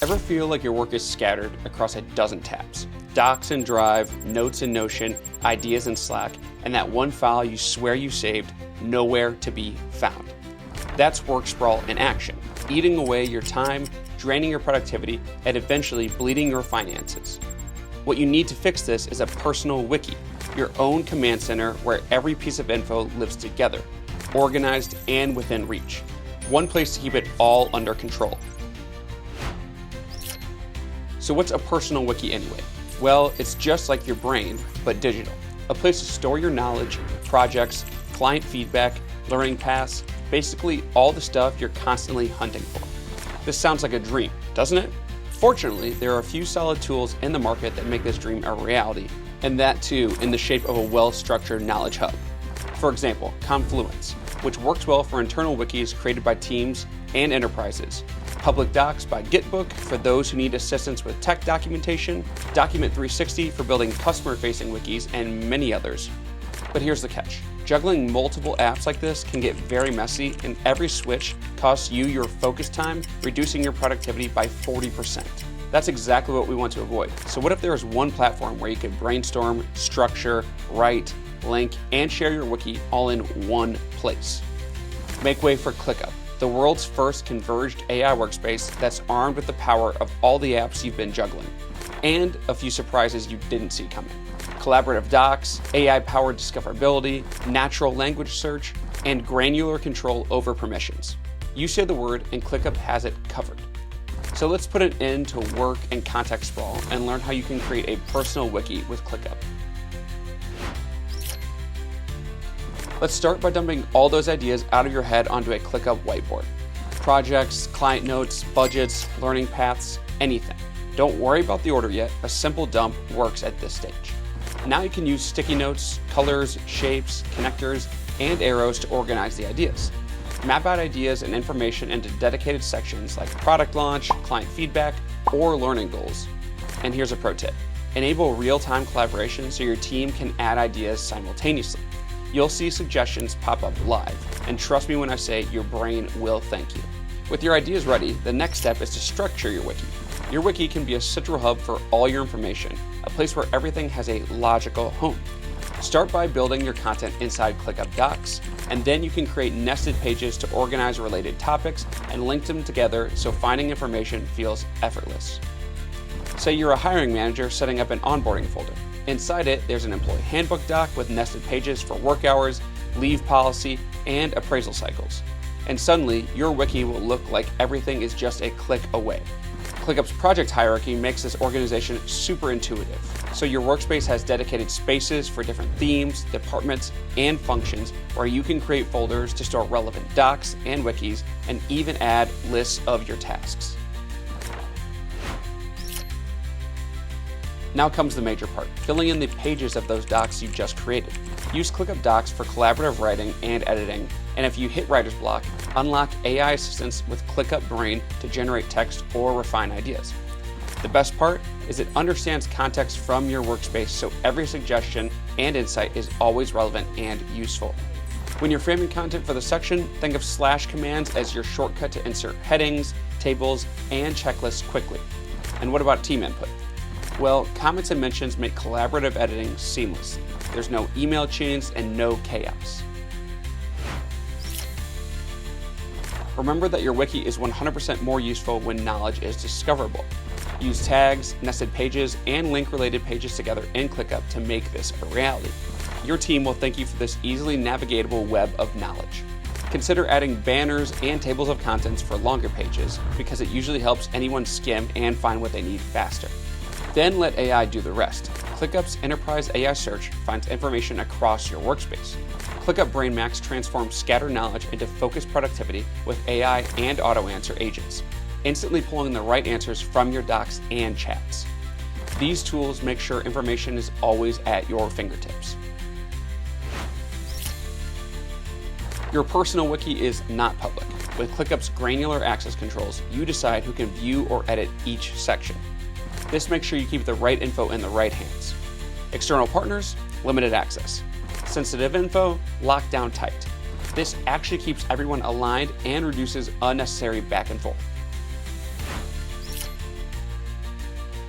Ever feel like your work is scattered across a dozen tabs? Docs in Drive, Notes in Notion, Ideas in Slack, and that one file you swear you saved, nowhere to be found. That's work sprawl in action, eating away your time, draining your productivity, and eventually bleeding your finances. What you need to fix this is a personal wiki, your own command center where every piece of info lives together, organized and within reach. One place to keep it all under control. So what's a personal wiki anyway? Well, it's just like your brain, but digital. A place to store your knowledge, projects, client feedback, learning paths, basically all the stuff you're constantly hunting for. This sounds like a dream, doesn't it? Fortunately, there are a few solid tools in the market that make this dream a reality, and that too in the shape of a well-structured knowledge hub. For example, Confluence, which works well for internal wikis created by teams and enterprises. Public Docs by Gitbook for those who need assistance with tech documentation, Document 360 for building customer-facing wikis, and many others. But here's the catch. Juggling multiple apps like this can get very messy, and every switch costs you your focus time, reducing your productivity by 40%. That's exactly what we want to avoid. So what if there was one platform where you could brainstorm, structure, write, link, and share your wiki all in one place? Make way for ClickUp, the world's first converged AI workspace that's armed with the power of all the apps you've been juggling, and a few surprises you didn't see coming. Collaborative docs, AI-powered discoverability, natural language search, and granular control over permissions. You say the word and ClickUp has it covered. So let's put an end to work and context sprawl and learn how you can create a personal wiki with ClickUp. Let's start by dumping all those ideas out of your head onto a ClickUp whiteboard. Projects, client notes, budgets, learning paths, anything. Don't worry about the order yet, a simple dump works at this stage. Now you can use sticky notes, colors, shapes, connectors, and arrows to organize the ideas. Map out ideas and information into dedicated sections like product launch, client feedback, or learning goals. And here's a pro tip. Enable real-time collaboration so your team can add ideas simultaneously. You'll see suggestions pop up live, and trust me when I say your brain will thank you. With your ideas ready, the next step is to structure your wiki. Your wiki can be a central hub for all your information, a place where everything has a logical home. Start by building your content inside ClickUp Docs, and then you can create nested pages to organize related topics and link them together so finding information feels effortless. Say you're a hiring manager setting up an onboarding folder. Inside it, there's an employee handbook doc with nested pages for work hours, leave policy, and appraisal cycles. And suddenly, your wiki will look like everything is just a click away. ClickUp's project hierarchy makes this organization super intuitive. So your workspace has dedicated spaces for different themes, departments, and functions where you can create folders to store relevant docs and wikis and even add lists of your tasks. Now comes the major part, filling in the pages of those docs you just created. Use ClickUp Docs for collaborative writing and editing, and if you hit writer's block, unlock AI assistance with ClickUp Brain to generate text or refine ideas. The best part is it understands context from your workspace, so every suggestion and insight is always relevant and useful. When you're framing content for the section, think of / commands as your shortcut to insert headings, tables, and checklists quickly. And what about team input? Well, comments and mentions make collaborative editing seamless. There's no email chains and no chaos. Remember that your wiki is 100% more useful when knowledge is discoverable. Use tags, nested pages, and link-related pages together in ClickUp to make this a reality. Your team will thank you for this easily navigatable web of knowledge. Consider adding banners and tables of contents for longer pages because it usually helps anyone skim and find what they need faster. Then let AI do the rest. ClickUp's enterprise AI search finds information across your workspace. ClickUp Brain MAX transforms scattered knowledge into focused productivity with AI and auto-answer agents, instantly pulling the right answers from your docs and chats. These tools make sure information is always at your fingertips. Your personal wiki is not public. With ClickUp's granular access controls, you decide who can view or edit each section. This makes sure you keep the right info in the right hands. External partners, limited access. Sensitive info, locked down tight. This actually keeps everyone aligned and reduces unnecessary back and forth.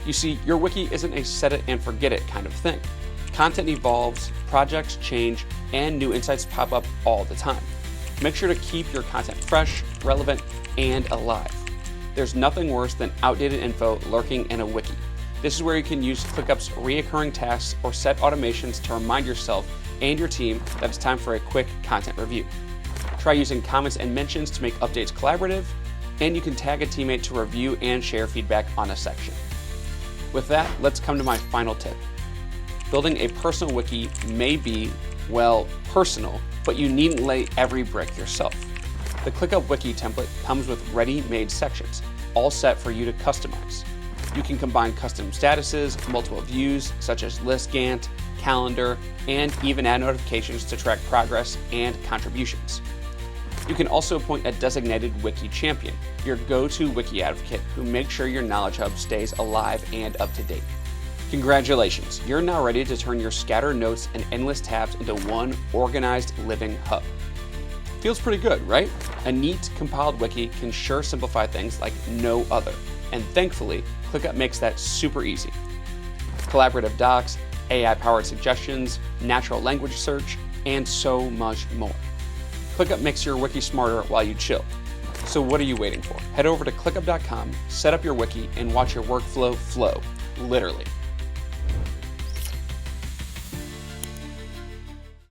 You see, your wiki isn't a set it and forget it kind of thing. Content evolves, projects change, and new insights pop up all the time. Make sure to keep your content fresh, relevant, and alive. There's nothing worse than outdated info lurking in a wiki. This is where you can use ClickUp's recurring tasks or set automations to remind yourself and your team that it's time for a quick content review. Try using comments and mentions to make updates collaborative, and you can tag a teammate to review and share feedback on a section. With that, let's come to my final tip. Building a personal wiki may be, well, personal, but you needn't lay every brick yourself. The ClickUp Wiki template comes with ready-made sections, all set for you to customize. You can combine custom statuses, multiple views, such as list Gantt, calendar, and even add notifications to track progress and contributions. You can also appoint a designated wiki champion, your go-to wiki advocate who makes sure your knowledge hub stays alive and up to date. Congratulations, you're now ready to turn your scattered notes and endless tabs into one organized living hub. Feels pretty good, right? A neat, compiled wiki can sure simplify things like no other, and thankfully, ClickUp makes that super easy. Collaborative docs, AI-powered suggestions, natural language search, and so much more. ClickUp makes your wiki smarter while you chill. So what are you waiting for? Head over to ClickUp.com, set up your wiki, and watch your workflow flow, literally.